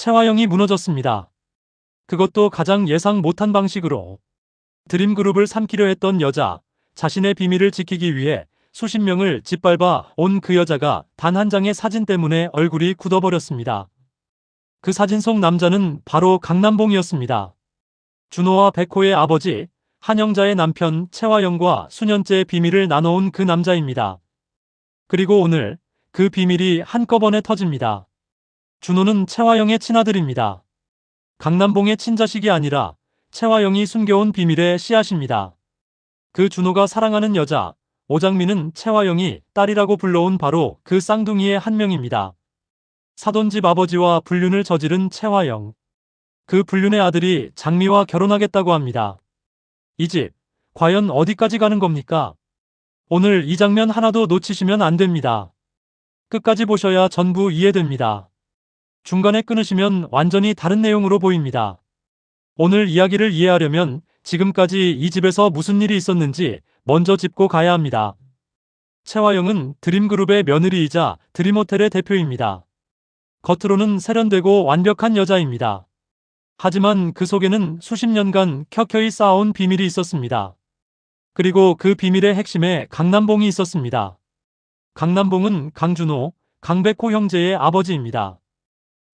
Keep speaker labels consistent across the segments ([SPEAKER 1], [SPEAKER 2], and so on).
[SPEAKER 1] 채화영이 무너졌습니다. 그것도 가장 예상 못한 방식으로. 드림그룹을 삼키려 했던 여자, 자신의 비밀을 지키기 위해 수십 명을 짓밟아 온 그 여자가 단 한 장의 사진 때문에 얼굴이 굳어버렸습니다. 그 사진 속 남자는 바로 강남봉이었습니다. 준호와 백호의 아버지, 한영자의 남편 채화영과 수년째 비밀을 나눠온 그 남자입니다. 그리고 오늘 그 비밀이 한꺼번에 터집니다. 준호는 채화영의 친아들입니다. 강남봉의 친자식이 아니라 채화영이 숨겨온 비밀의 씨앗입니다. 그 준호가 사랑하는 여자, 오장미는 채화영이 딸이라고 불러온 바로 그 쌍둥이의 한 명입니다. 사돈집 아버지와 불륜을 저지른 채화영. 그 불륜의 아들이 장미와 결혼하겠다고 합니다. 이 집, 과연 어디까지 가는 겁니까? 오늘 이 장면 하나도 놓치시면 안 됩니다. 끝까지 보셔야 전부 이해됩니다. 중간에 끊으시면 완전히 다른 내용으로 보입니다. 오늘 이야기를 이해하려면 지금까지 이 집에서 무슨 일이 있었는지 먼저 짚고 가야 합니다. 채화영은 드림그룹의 며느리이자 드림호텔의 대표입니다. 겉으로는 세련되고 완벽한 여자입니다. 하지만 그 속에는 수십 년간 켜켜이 쌓아온 비밀이 있었습니다. 그리고 그 비밀의 핵심에 강남봉이 있었습니다. 강남봉은 강준호, 강백호 형제의 아버지입니다.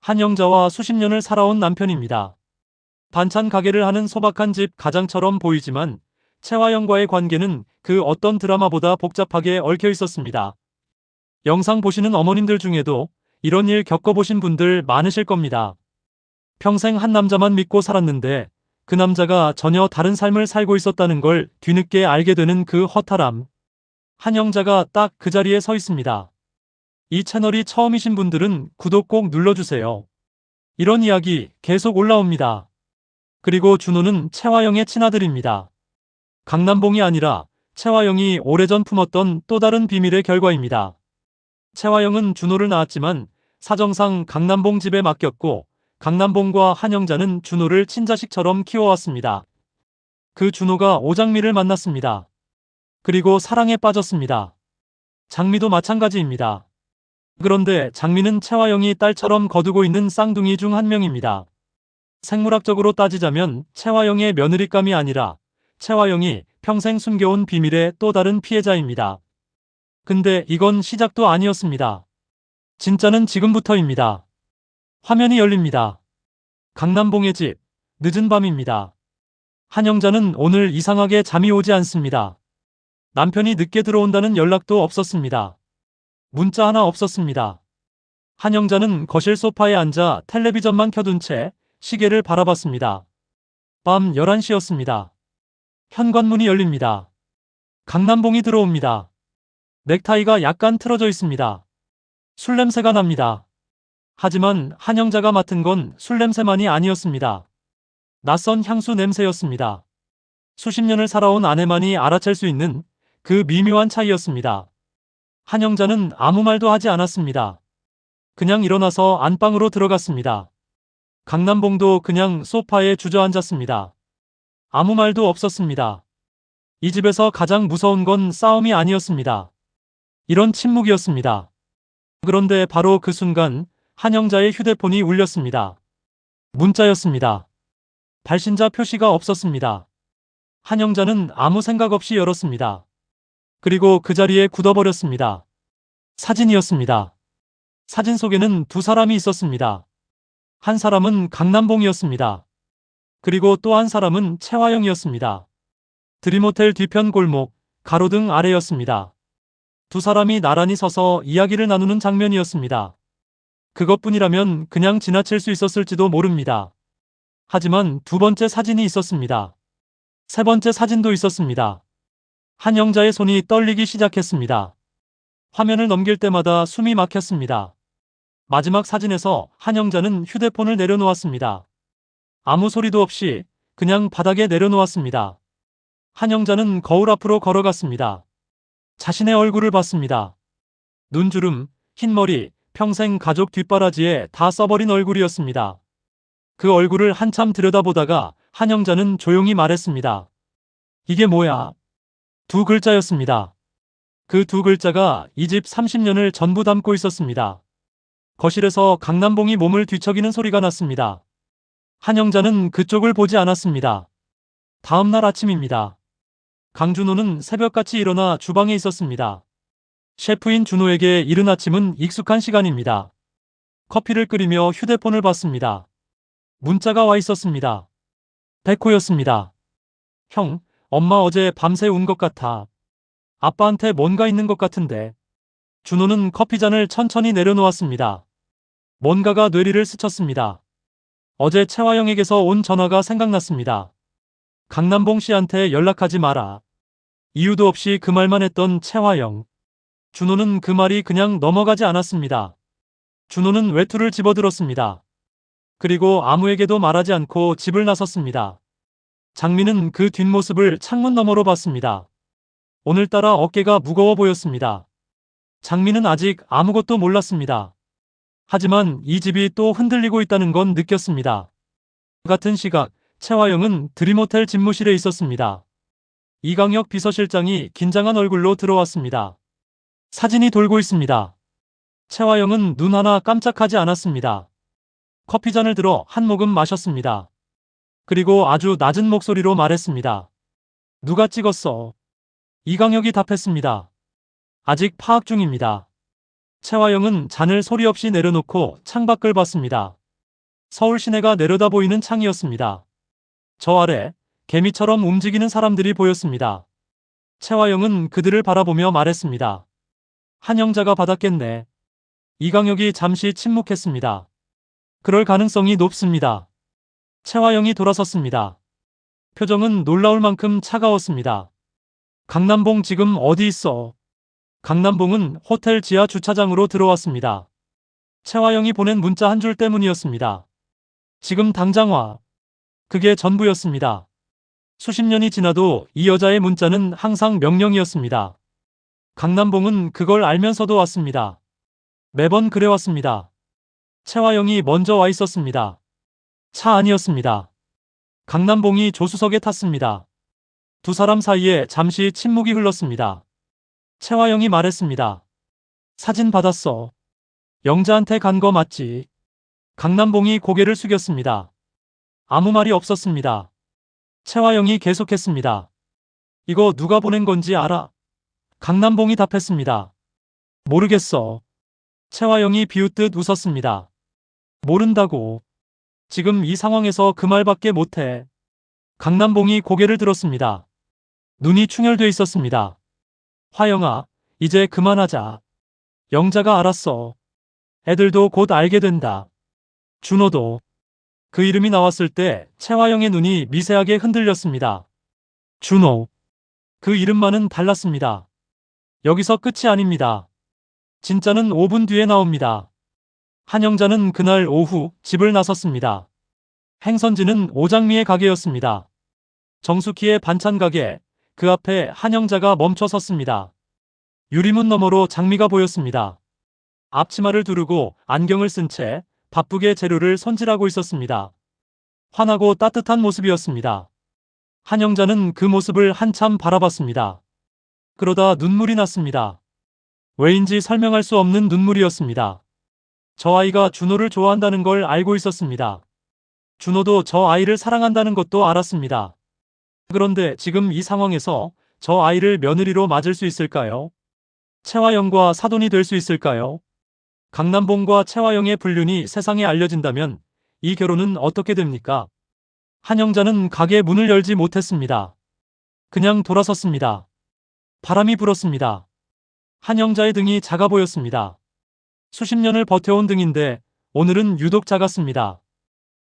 [SPEAKER 1] 한영자와 수십 년을 살아온 남편입니다. 반찬 가게를 하는 소박한 집 가장처럼 보이지만 채화영과의 관계는 그 어떤 드라마보다 복잡하게 얽혀 있었습니다. 영상 보시는 어머님들 중에도 이런 일 겪어보신 분들 많으실 겁니다. 평생 한 남자만 믿고 살았는데 그 남자가 전혀 다른 삶을 살고 있었다는 걸 뒤늦게 알게 되는 그 허탈함. 한영자가 딱 그 자리에 서 있습니다. 이 채널이 처음이신 분들은 구독 꼭 눌러주세요. 이런 이야기 계속 올라옵니다. 그리고 준호는 채화영의 친아들입니다. 강남봉이 아니라 채화영이 오래전 품었던 또 다른 비밀의 결과입니다. 채화영은 준호를 낳았지만 사정상 강남봉 집에 맡겼고 강남봉과 한영자는 준호를 친자식처럼 키워왔습니다. 그 준호가 오장미를 만났습니다. 그리고 사랑에 빠졌습니다. 장미도 마찬가지입니다. 그런데 장미는 채화영이 딸처럼 거두고 있는 쌍둥이 중 한 명입니다. 생물학적으로 따지자면 채화영의 며느리감이 아니라 채화영이 평생 숨겨온 비밀의 또 다른 피해자입니다. 근데 이건 시작도 아니었습니다. 진짜는 지금부터입니다. 화면이 열립니다. 강남봉의 집, 늦은 밤입니다. 한영자는 오늘 이상하게 잠이 오지 않습니다. 남편이 늦게 들어온다는 연락도 없었습니다. 문자 하나 없었습니다. 한영자는 거실 소파에 앉아 텔레비전만 켜둔 채 시계를 바라봤습니다. 밤 11시였습니다. 현관문이 열립니다. 강남봉이 들어옵니다. 넥타이가 약간 틀어져 있습니다. 술 냄새가 납니다. 하지만 한영자가 맡은 건 술 냄새만이 아니었습니다. 낯선 향수 냄새였습니다. 수십 년을 살아온 아내만이 알아챌 수 있는 그 미묘한 차이였습니다. 한영자는 아무 말도 하지 않았습니다. 그냥 일어나서 안방으로 들어갔습니다. 강남봉도 그냥 소파에 주저앉았습니다. 아무 말도 없었습니다. 이 집에서 가장 무서운 건 싸움이 아니었습니다. 이런 침묵이었습니다. 그런데 바로 그 순간 한영자의 휴대폰이 울렸습니다. 문자였습니다. 발신자 표시가 없었습니다. 한영자는 아무 생각 없이 열었습니다. 그리고 그 자리에 굳어버렸습니다. 사진이었습니다. 사진 속에는 두 사람이 있었습니다. 한 사람은 강남봉이었습니다. 그리고 또 한 사람은 채화영이었습니다. 드림호텔 뒤편 골목, 가로등 아래였습니다. 두 사람이 나란히 서서 이야기를 나누는 장면이었습니다. 그것뿐이라면 그냥 지나칠 수 있었을지도 모릅니다. 하지만 두 번째 사진이 있었습니다. 세 번째 사진도 있었습니다. 한영자의 손이 떨리기 시작했습니다. 화면을 넘길 때마다 숨이 막혔습니다. 마지막 사진에서 한영자는 휴대폰을 내려놓았습니다. 아무 소리도 없이 그냥 바닥에 내려놓았습니다. 한영자는 거울 앞으로 걸어갔습니다. 자신의 얼굴을 봤습니다. 눈주름, 흰머리, 평생 가족 뒷바라지에 다 써버린 얼굴이었습니다. 그 얼굴을 한참 들여다보다가 한영자는 조용히 말했습니다. 이게 뭐야? 두 글자였습니다. 그 두 글자가 이 집 30년을 전부 담고 있었습니다. 거실에서 강남봉이 몸을 뒤척이는 소리가 났습니다. 한영자는 그쪽을 보지 않았습니다. 다음 날 아침입니다. 강준호는 새벽같이 일어나 주방에 있었습니다. 셰프인 준호에게 이른 아침은 익숙한 시간입니다. 커피를 끓이며 휴대폰을 봤습니다. 문자가 와 있었습니다. 백호였습니다. 형, 엄마 어제 밤새 운 것 같아. 아빠한테 뭔가 있는 것 같은데. 준호는 커피잔을 천천히 내려놓았습니다. 뭔가가 뇌리를 스쳤습니다. 어제 채화영에게서 온 전화가 생각났습니다. 강남봉 씨한테 연락하지 마라. 이유도 없이 그 말만 했던 채화영. 준호는 그 말이 그냥 넘어가지 않았습니다. 준호는 외투를 집어들었습니다. 그리고 아무에게도 말하지 않고 집을 나섰습니다. 장미는 그 뒷모습을 창문 너머로 봤습니다. 오늘따라 어깨가 무거워 보였습니다. 장미는 아직 아무것도 몰랐습니다. 하지만 이 집이 또 흔들리고 있다는 건 느꼈습니다. 같은 시각, 채화영은 드림호텔 집무실에 있었습니다. 이강혁 비서실장이 긴장한 얼굴로 들어왔습니다. 사진이 돌고 있습니다. 채화영은 눈 하나 깜짝하지 않았습니다. 커피잔을 들어 한 모금 마셨습니다. 그리고 아주 낮은 목소리로 말했습니다. 누가 찍었어? 이강혁이 답했습니다. 아직 파악 중입니다. 채화영은 잔을 소리 없이 내려놓고 창밖을 봤습니다. 서울 시내가 내려다 보이는 창이었습니다. 저 아래 개미처럼 움직이는 사람들이 보였습니다. 채화영은 그들을 바라보며 말했습니다. 한영자가 받았겠네. 이강혁이 잠시 침묵했습니다. 그럴 가능성이 높습니다. 채화영이 돌아섰습니다. 표정은 놀라울 만큼 차가웠습니다. 강남봉 지금 어디 있어? 강남봉은 호텔 지하 주차장으로 들어왔습니다. 채화영이 보낸 문자 한 줄 때문이었습니다. 지금 당장 와. 그게 전부였습니다. 수십 년이 지나도 이 여자의 문자는 항상 명령이었습니다. 강남봉은 그걸 알면서도 왔습니다. 매번 그래왔습니다. 채화영이 먼저 와 있었습니다. 차 안이었습니다. 강남봉이 조수석에 탔습니다. 두 사람 사이에 잠시 침묵이 흘렀습니다. 채화영이 말했습니다. 사진 받았어. 영자한테 간 거 맞지? 강남봉이 고개를 숙였습니다. 아무 말이 없었습니다. 채화영이 계속했습니다. 이거 누가 보낸 건지 알아? 강남봉이 답했습니다. 모르겠어. 채화영이 비웃듯 웃었습니다. 모른다고. 지금 이 상황에서 그 말밖에 못해. 강남봉이 고개를 들었습니다. 눈이 충혈돼 있었습니다. 화영아, 이제 그만하자. 영자가 알았어. 애들도 곧 알게 된다. 준호도. 그 이름이 나왔을 때 채화영의 눈이 미세하게 흔들렸습니다. 준호. 그 이름만은 달랐습니다. 여기서 끝이 아닙니다. 진짜는 5분 뒤에 나옵니다. 한영자는 그날 오후 집을 나섰습니다. 행선지는 오장미의 가게였습니다. 정숙희의 반찬 가게, 그 앞에 한영자가 멈춰 섰습니다. 유리문 너머로 장미가 보였습니다. 앞치마를 두르고 안경을 쓴 채 바쁘게 재료를 손질하고 있었습니다. 환하고 따뜻한 모습이었습니다. 한영자는 그 모습을 한참 바라봤습니다. 그러다 눈물이 났습니다. 왜인지 설명할 수 없는 눈물이었습니다. 저 아이가 준호를 좋아한다는 걸 알고 있었습니다. 준호도 저 아이를 사랑한다는 것도 알았습니다. 그런데 지금 이 상황에서 저 아이를 며느리로 맞을 수 있을까요? 채화영과 사돈이 될 수 있을까요? 강남봉과 채화영의 불륜이 세상에 알려진다면 이 결혼은 어떻게 됩니까? 한영자는 가게 문을 열지 못했습니다. 그냥 돌아섰습니다. 바람이 불었습니다. 한영자의 등이 작아 보였습니다. 수십 년을 버텨온 등인데 오늘은 유독 작았습니다.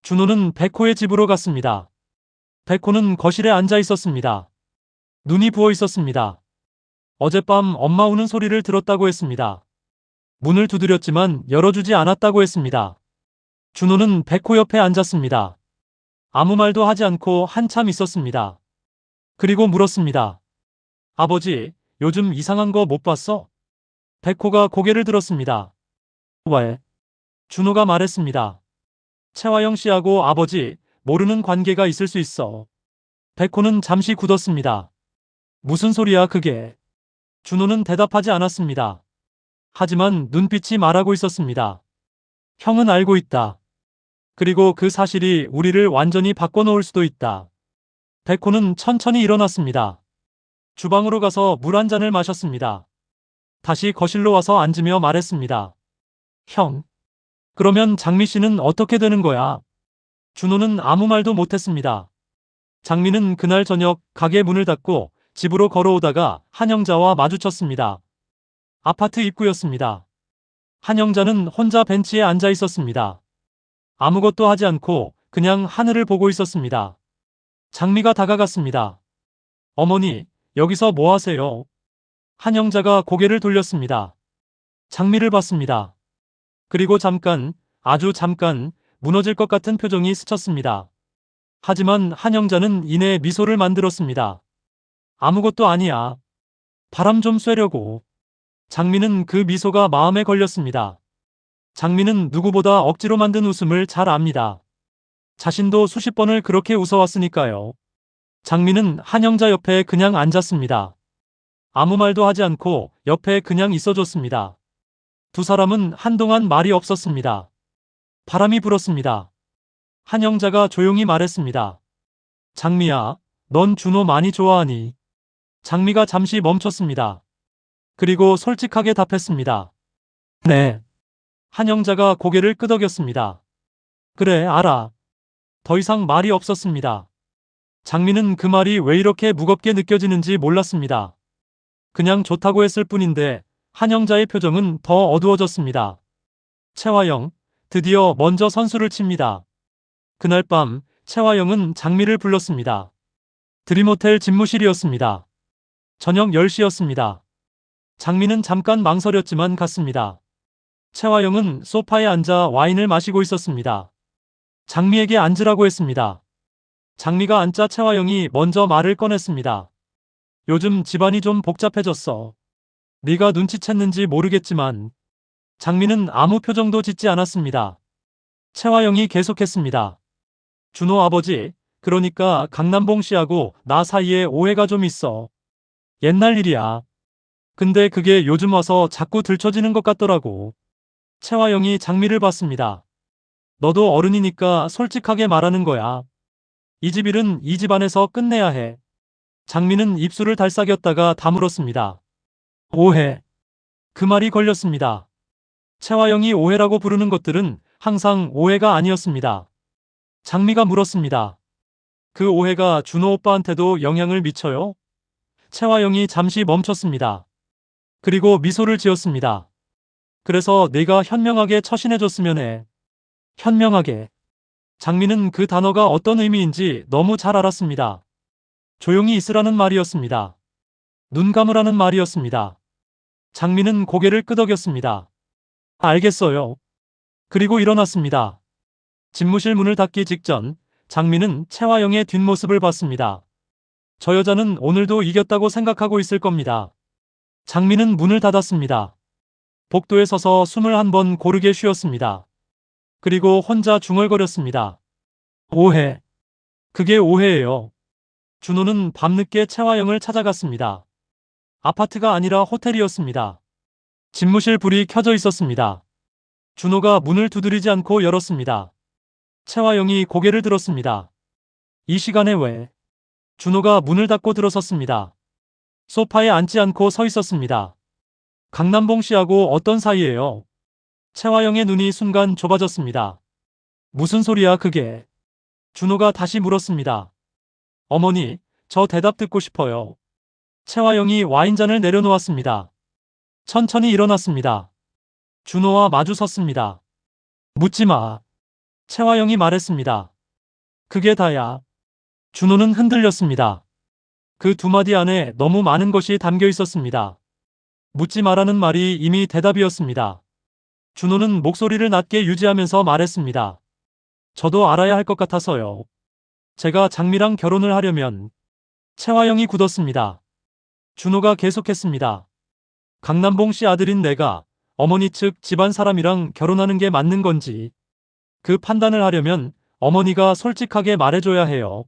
[SPEAKER 1] 준호는 백호의 집으로 갔습니다. 백호는 거실에 앉아 있었습니다. 눈이 부어 있었습니다. 어젯밤 엄마 우는 소리를 들었다고 했습니다. 문을 두드렸지만 열어주지 않았다고 했습니다. 준호는 백호 옆에 앉았습니다. 아무 말도 하지 않고 한참 있었습니다. 그리고 물었습니다. 아버지, 요즘 이상한 거 못 봤어? 백호가 고개를 들었습니다. 왜? 준호가 말했습니다. 채화영 씨하고 아버지, 모르는 관계가 있을 수 있어. 백호는 잠시 굳었습니다. 무슨 소리야 그게? 준호는 대답하지 않았습니다. 하지만 눈빛이 말하고 있었습니다. 형은 알고 있다. 그리고 그 사실이 우리를 완전히 바꿔놓을 수도 있다. 백호는 천천히 일어났습니다. 주방으로 가서 물 한 잔을 마셨습니다. 다시 거실로 와서 앉으며 말했습니다. 형, 그러면 장미 씨는 어떻게 되는 거야? 준호는 아무 말도 못했습니다. 장미는 그날 저녁 가게 문을 닫고 집으로 걸어오다가 한영자와 마주쳤습니다. 아파트 입구였습니다. 한영자는 혼자 벤치에 앉아 있었습니다. 아무것도 하지 않고 그냥 하늘을 보고 있었습니다. 장미가 다가갔습니다. 어머니, 여기서 뭐 하세요? 한영자가 고개를 돌렸습니다. 장미를 봤습니다. 그리고 잠깐, 아주 잠깐, 무너질 것 같은 표정이 스쳤습니다. 하지만 한영자는 이내 미소를 만들었습니다. 아무것도 아니야. 바람 좀 쐬려고. 장미는 그 미소가 마음에 걸렸습니다. 장미는 누구보다 억지로 만든 웃음을 잘 압니다. 자신도 수십 번을 그렇게 웃어왔으니까요. 장미는 한영자 옆에 그냥 앉았습니다. 아무 말도 하지 않고 옆에 그냥 있어줬습니다. 두 사람은 한동안 말이 없었습니다. 바람이 불었습니다. 한영자가 조용히 말했습니다. 장미야, 넌 준호 많이 좋아하니? 장미가 잠시 멈췄습니다. 그리고 솔직하게 답했습니다. 네. 한영자가 고개를 끄덕였습니다. 그래, 알아. 더 이상 말이 없었습니다. 장미는 그 말이 왜 이렇게 무겁게 느껴지는지 몰랐습니다. 그냥 좋다고 했을 뿐인데 한영자의 표정은 더 어두워졌습니다. 채화영, 드디어 먼저 선수를 칩니다. 그날 밤 채화영은 장미를 불렀습니다. 드림호텔 집무실이었습니다. 저녁 10시였습니다. 장미는 잠깐 망설였지만 갔습니다. 채화영은 소파에 앉아 와인을 마시고 있었습니다. 장미에게 앉으라고 했습니다. 장미가 앉자 채화영이 먼저 말을 꺼냈습니다. 요즘 집안이 좀 복잡해졌어. 네가 눈치챘는지 모르겠지만. 장미는 아무 표정도 짓지 않았습니다. 채화영이 계속했습니다. 준호 아버지, 그러니까 강남봉 씨하고 나 사이에 오해가 좀 있어. 옛날 일이야. 근데 그게 요즘 와서 자꾸 들춰지는 것 같더라고. 채화영이 장미를 봤습니다. 너도 어른이니까 솔직하게 말하는 거야. 이 집 일은 이 집안에서 끝내야 해. 장미는 입술을 달싹였다가 다물었습니다. 오해. 그 말이 걸렸습니다. 채화영이 오해라고 부르는 것들은 항상 오해가 아니었습니다. 장미가 물었습니다. 그 오해가 준호 오빠한테도 영향을 미쳐요? 채화영이 잠시 멈췄습니다. 그리고 미소를 지었습니다. 그래서 내가 현명하게 처신해줬으면 해. 현명하게. 장미는 그 단어가 어떤 의미인지 너무 잘 알았습니다. 조용히 있으라는 말이었습니다. 눈 감으라는 말이었습니다. 장미는 고개를 끄덕였습니다. 알겠어요. 그리고 일어났습니다. 집무실 문을 닫기 직전 장미는 채화영의 뒷모습을 봤습니다. 저 여자는 오늘도 이겼다고 생각하고 있을 겁니다. 장미는 문을 닫았습니다. 복도에 서서 숨을 한 번 고르게 쉬었습니다. 그리고 혼자 중얼거렸습니다. 오해. 그게 오해예요. 준호는 밤늦게 채화영을 찾아갔습니다. 아파트가 아니라 호텔이었습니다. 집무실 불이 켜져 있었습니다. 준호가 문을 두드리지 않고 열었습니다. 채화영이 고개를 들었습니다. 이 시간에 왜? 준호가 문을 닫고 들어섰습니다. 소파에 앉지 않고 서 있었습니다. 강남봉 씨하고 어떤 사이예요? 채화영의 눈이 순간 좁아졌습니다. 무슨 소리야 그게? 준호가 다시 물었습니다. 어머니, 저 대답 듣고 싶어요. 채화영이 와인잔을 내려놓았습니다. 천천히 일어났습니다. 준호와 마주 섰습니다. 묻지 마. 채화영이 말했습니다. 그게 다야. 준호는 흔들렸습니다. 그 두 마디 안에 너무 많은 것이 담겨 있었습니다. 묻지 마라는 말이 이미 대답이었습니다. 준호는 목소리를 낮게 유지하면서 말했습니다. 저도 알아야 할 것 같아서요. 제가 장미랑 결혼을 하려면. 채화영이 굳었습니다. 준호가 계속했습니다. 강남봉 씨 아들인 내가 어머니 측 집안 사람이랑 결혼하는 게 맞는 건지 그 판단을 하려면 어머니가 솔직하게 말해줘야 해요.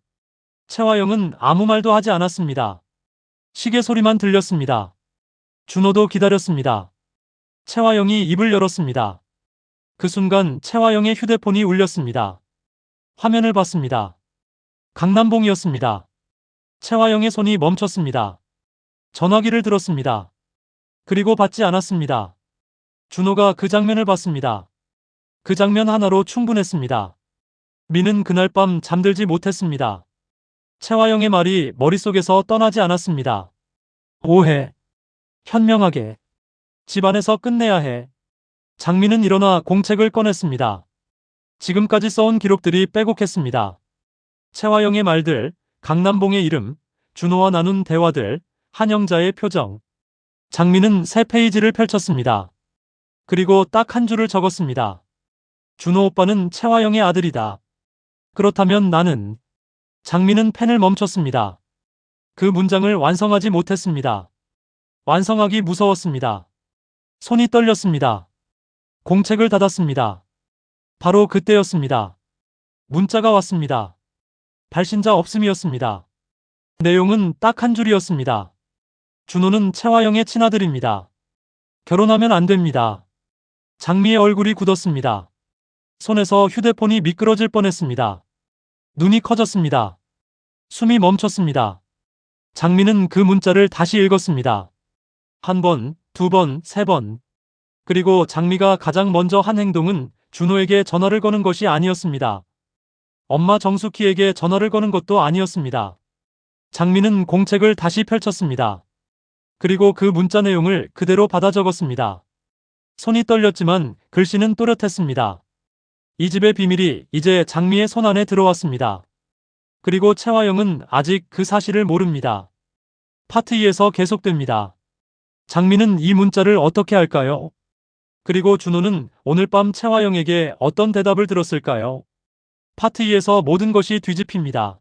[SPEAKER 1] 채화영은 아무 말도 하지 않았습니다. 시계 소리만 들렸습니다. 준호도 기다렸습니다. 채화영이 입을 열었습니다. 그 순간 채화영의 휴대폰이 울렸습니다. 화면을 봤습니다. 강남봉이었습니다. 채화영의 손이 멈췄습니다. 전화기를 들었습니다. 그리고 받지 않았습니다. 준호가 그 장면을 봤습니다. 그 장면 하나로 충분했습니다. 미는 그날 밤 잠들지 못했습니다. 채화영의 말이 머릿속에서 떠나지 않았습니다. 오해. 현명하게. 집안에서 끝내야 해. 장미는 일어나 공책을 꺼냈습니다. 지금까지 써온 기록들이 빼곡했습니다. 채화영의 말들, 강남봉의 이름, 준호와 나눈 대화들, 한영자의 표정. 장미는 새 페이지를 펼쳤습니다. 그리고 딱 한 줄을 적었습니다. 준호 오빠는 채화영의 아들이다. 그렇다면 나는... 장미는 펜을 멈췄습니다. 그 문장을 완성하지 못했습니다. 완성하기 무서웠습니다. 손이 떨렸습니다. 공책을 닫았습니다. 바로 그때였습니다. 문자가 왔습니다. 발신자 없음이었습니다. 내용은 딱 한 줄이었습니다. 준호는 채화영의 친아들입니다. 결혼하면 안 됩니다. 장미의 얼굴이 굳었습니다. 손에서 휴대폰이 미끄러질 뻔했습니다. 눈이 커졌습니다. 숨이 멈췄습니다. 장미는 그 문자를 다시 읽었습니다. 한 번, 두 번, 세 번. 그리고 장미가 가장 먼저 한 행동은 준호에게 전화를 거는 것이 아니었습니다. 엄마 정숙희에게 전화를 거는 것도 아니었습니다. 장미는 공책을 다시 펼쳤습니다. 그리고 그 문자 내용을 그대로 받아 적었습니다. 손이 떨렸지만 글씨는 또렷했습니다. 이 집의 비밀이 이제 장미의 손 안에 들어왔습니다. 그리고 채화영은 아직 그 사실을 모릅니다. 파트 2에서 계속됩니다. 장미는 이 문자를 어떻게 할까요? 그리고 준호는 오늘 밤 채화영에게 어떤 대답을 들었을까요? 파트 2에서 모든 것이 뒤집힙니다.